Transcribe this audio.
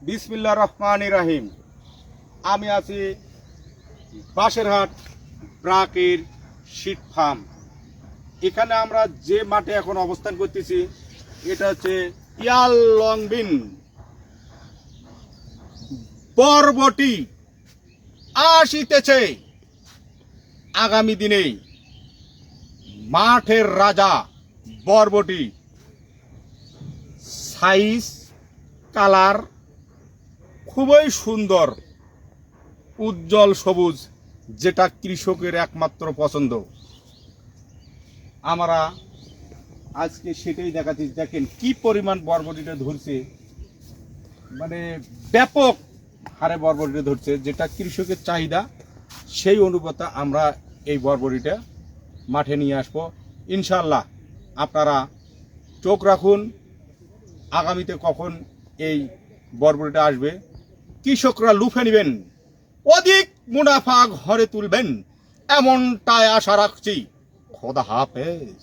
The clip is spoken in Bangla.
বিসমিল্লাহির রহমানির রহিম। আমি আছি বাসেরহাট ব্রাকের শীট ফার্ম। এখানে আমরা যে মাঠে এখন অবস্থান করতেছি এটা হচ্ছে ইয়াল লংবিন বরবটি আসিতেছে। আগামী দিনে মাঠের রাজা বরবটি, সাইজ কালার খুবই সুন্দর, উজ্জ্বল সবুজ, যেটা কৃষকের একমাত্র পছন্দ। আমরা আজকে সেটাই দেখাচ্ছি। দেখেন কি পরিমাণ বরবটিটা ধরছে, মানে ব্যাপক হারে বরবটিটা ধরছে, যেটা কৃষকের চাহিদা। সেই অনুপাতে আমরা এই বরবটিটা মাঠে নিয়ে আসবো ইনশাল্লাহ। আপনারা চোখ রাখুন আগামীতে কখন এই বরবটিটা আসবে। কৃষকরা লুফে নেবেন, অধিক মুনাফা ঘরে তুলবেন, এমনটাই আশা রাখছি। খোদা হাফেজ।